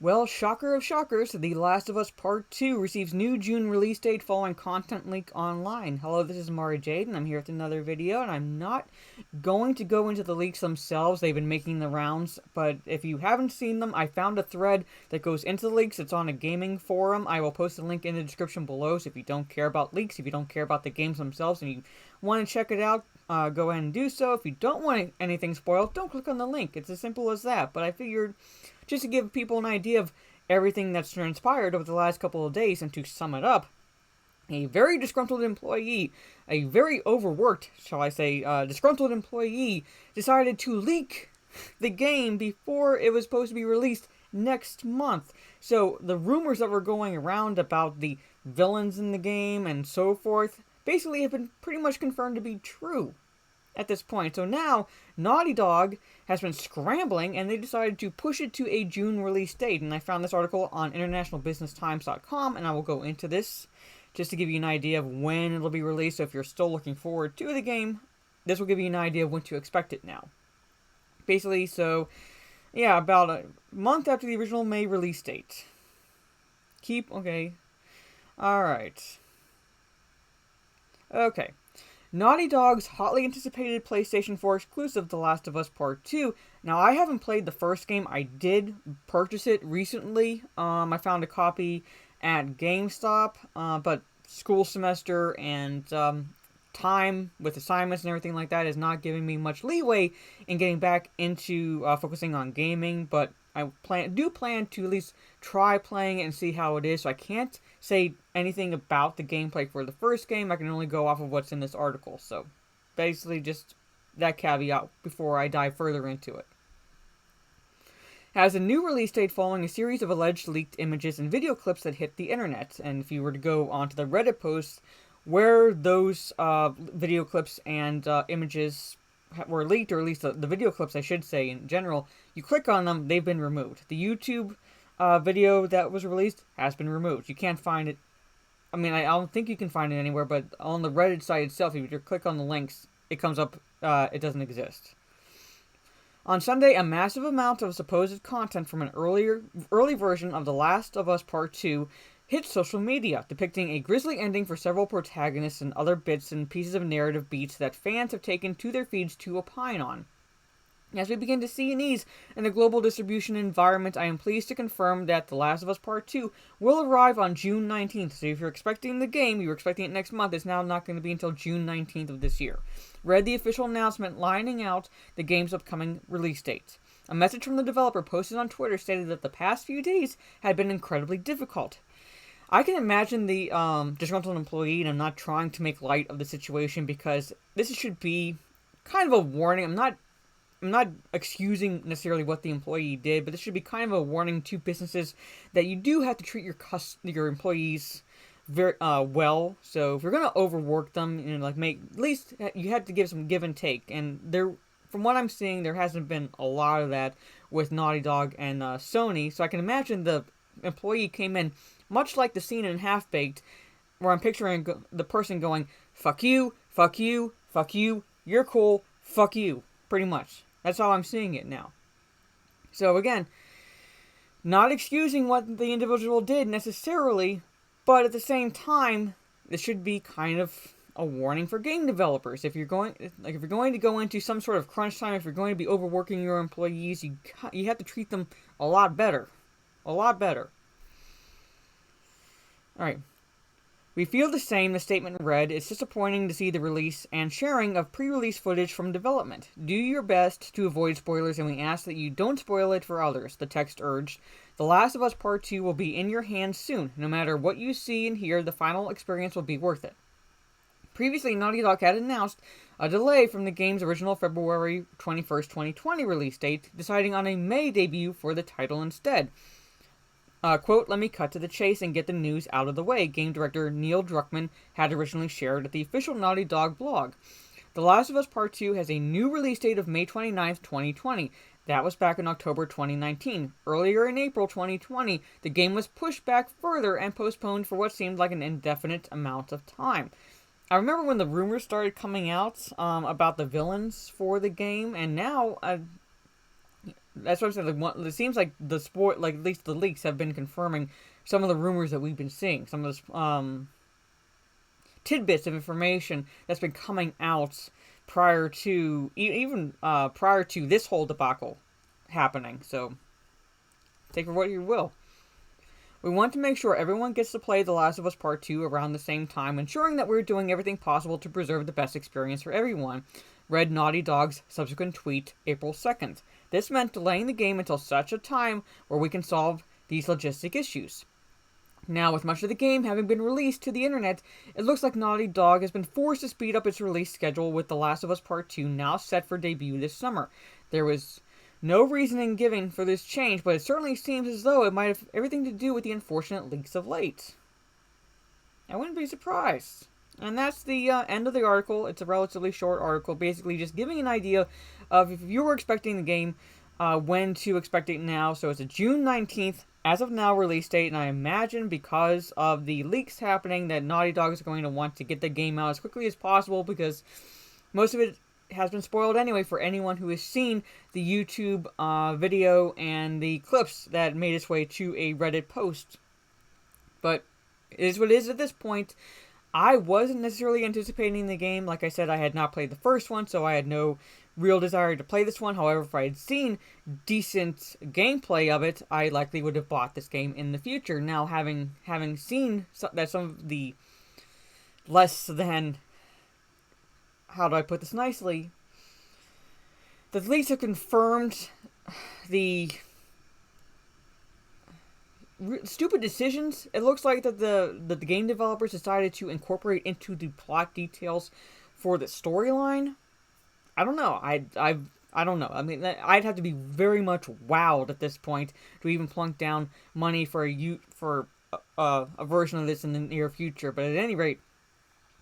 Well, shocker of shockers, The Last of Us Part 2 receives new June release date following content leak online. Hello, this is Mari Jade, and I'm here with another video, and I'm not going to go into the leaks themselves. They've been making the rounds, but if you haven't seen them, I found a thread that goes into the leaks. It's on a gaming forum. I will post a link in the description below, so if you don't care about leaks, if you don't care about the games themselves, and you want to check it out, go ahead and do so. If you don't want anything spoiled, don't click on the link. It's as simple as that, but I figured just to give people an idea of everything that's transpired over the last couple of days, and to sum it up, a very disgruntled employee, a very overworked, shall I say, disgruntled employee, decided to leak the game before it was supposed to be released next month. So the rumors that were going around about the villains in the game and so forth basically have been pretty much confirmed to be true at this point. So now, Naughty Dog has been scrambling, and they decided to push it to a June release date. And I found this article on internationalbusinesstimes.com, and I will go into this just to give you an idea of when it'll be released. So if you're still looking forward to the game, this will give you an idea of when to expect it now. Basically, so, yeah, about a month after the original May release date. Okay. Alright. Okay. Naughty Dog's hotly anticipated PlayStation 4 exclusive, The Last of Us Part 2. Now, I haven't played the first game. I did purchase it recently. I found a copy at GameStop, but school semester and time with assignments and everything like that is not giving me much leeway in getting back into focusing on gaming, but I do plan to at least try playing it and see how it is. So I can't say anything about the gameplay for the first game. I can only go off of what's in this article. So basically just that caveat before I dive further into it. Has a new release date following a series of alleged leaked images and video clips that hit the internet. And if you were to go onto the Reddit posts where those video clips and images were leaked, or at least the video clips, I should say, in general, you click on them, they've been removed. The YouTube video that was released has been removed. You can't find it. I mean, I don't think you can find it anywhere, but on the Reddit site itself, if you click on the links, it comes up, it doesn't exist. On Sunday, a massive amount of supposed content from an early version of The Last of Us Part 2 hit social media, depicting a grisly ending for several protagonists and other bits and pieces of narrative beats that fans have taken to their feeds to opine on. As we begin to see an ease in the global distribution environment, I am pleased to confirm that The Last of Us Part 2 will arrive on June 19th. So if you're expecting the game, you're expecting it next month, it's now not going to be until June 19th of this year. Read the official announcement lining out the game's upcoming release date. A message from the developer posted on Twitter stated that the past few days had been incredibly difficult. I can imagine the disgruntled employee, and I'm not trying to make light of the situation because this should be kind of a warning. I'm not excusing necessarily what the employee did, but this should be kind of a warning to businesses that you do have to treat your employees very well. So if you're gonna overwork them, like at least you have to give some give and take. And from what I'm seeing, there hasn't been a lot of that with Naughty Dog and Sony. So I can imagine the employee came in much like the scene in Half-Baked, where I'm picturing the person going, fuck you, fuck you, fuck you, you're cool, fuck you, pretty much. That's how I'm seeing it now. So again, not excusing what the individual did necessarily, but at the same time, this should be kind of a warning for game developers. If you're going to go into some sort of crunch time, if you're going to be overworking your employees, you have to treat them a lot better. A lot better. Alright. We feel the same, the statement read. It's disappointing to see the release and sharing of pre-release footage from development. Do your best to avoid spoilers, and we ask that you don't spoil it for others, the text urged. The Last of Us Part 2 will be in your hands soon. No matter what you see and hear, the final experience will be worth it. Previously, Naughty Dog had announced a delay from the game's original February 21st, 2020 release date, deciding on a May debut for the title instead. Quote, let me cut to the chase and get the news out of the way, game director Neil Druckmann had originally shared at the official Naughty Dog blog. The Last of Us Part 2 has a new release date of May 29th, 2020. That was back in October 2019. Earlier in April 2020, the game was pushed back further and postponed for what seemed like an indefinite amount of time. I remember when the rumors started coming out about the villains for the game, and now That's what I'm saying. It seems like the sport, like at least the leaks, have been confirming some of the rumors that we've been seeing. Some of the tidbits of information that's been coming out prior to even prior to this whole debacle happening. So take for what you will. We want to make sure everyone gets to play The Last of Us Part 2 around the same time, ensuring that we're doing everything possible to preserve the best experience for everyone. Read Naughty Dog's subsequent tweet, April 2nd. This meant delaying the game until such a time where we can solve these logistic issues. Now, with much of the game having been released to the internet, it looks like Naughty Dog has been forced to speed up its release schedule, with The Last of Us Part 2 now set for debut this summer. There was no reasoning given for this change, but it certainly seems as though it might have everything to do with the unfortunate leaks of late. I wouldn't be surprised. And that's the end of the article. It's a relatively short article, basically just giving an idea of if you were expecting the game, when to expect it now. So it's a June 19th, as of now, release date, and I imagine because of the leaks happening that Naughty Dog is going to want to get the game out as quickly as possible, because most of it has been spoiled anyway for anyone who has seen the YouTube video and the clips that made its way to a Reddit post. But it is what it is at this point. I wasn't necessarily anticipating the game. Like I said, I had not played the first one, so I had no real desire to play this one. However, if I had seen decent gameplay of it, I likely would have bought this game in the future. Now, having seen that some of the less than, how do I put this nicely, the leaks have confirmed the stupid decisions. It looks like that the game developers decided to incorporate into the plot details for the storyline. I don't know. I don't know. I mean, I'd have to be very much wowed at this point to even plunk down money for a version of this in the near future. But at any rate,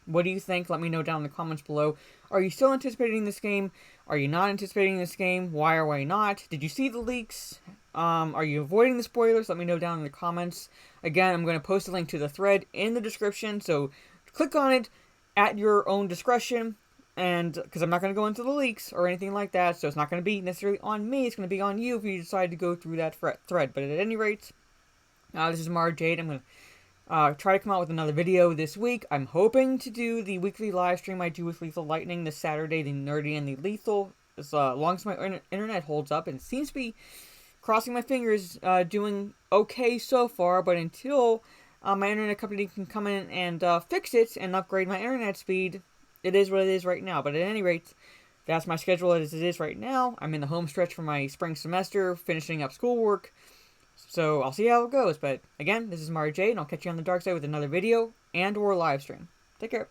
what do you think? Let me know down in the comments below. Are you still anticipating this game? Are you not anticipating this game? Why or why not? Did you see the leaks? Are you avoiding the spoilers? Let me know down in the comments. Again, I'm going to post a link to the thread in the description, so click on it at your own discretion. And because I'm not going to go into the leaks or anything like that, so it's not going to be necessarily on me. It's going to be on you if you decide to go through that thread. But at any rate, this is Mara Jade. I'm going to try to come out with another video this week. I'm hoping to do the weekly live stream I do with Lethal Lightning this Saturday, the Nerdy and the Lethal, as long as my internet holds up. And it seems to be, crossing my fingers, doing okay so far. But until my internet company can come in and fix it and upgrade my internet speed, it is what it is right now. But at any rate, that's my schedule as it is right now. I'm in the home stretch for my spring semester, finishing up schoolwork. So I'll see how it goes. But again, this is Mara Jade, and I'll catch you on the dark side with another video and or live stream. Take care.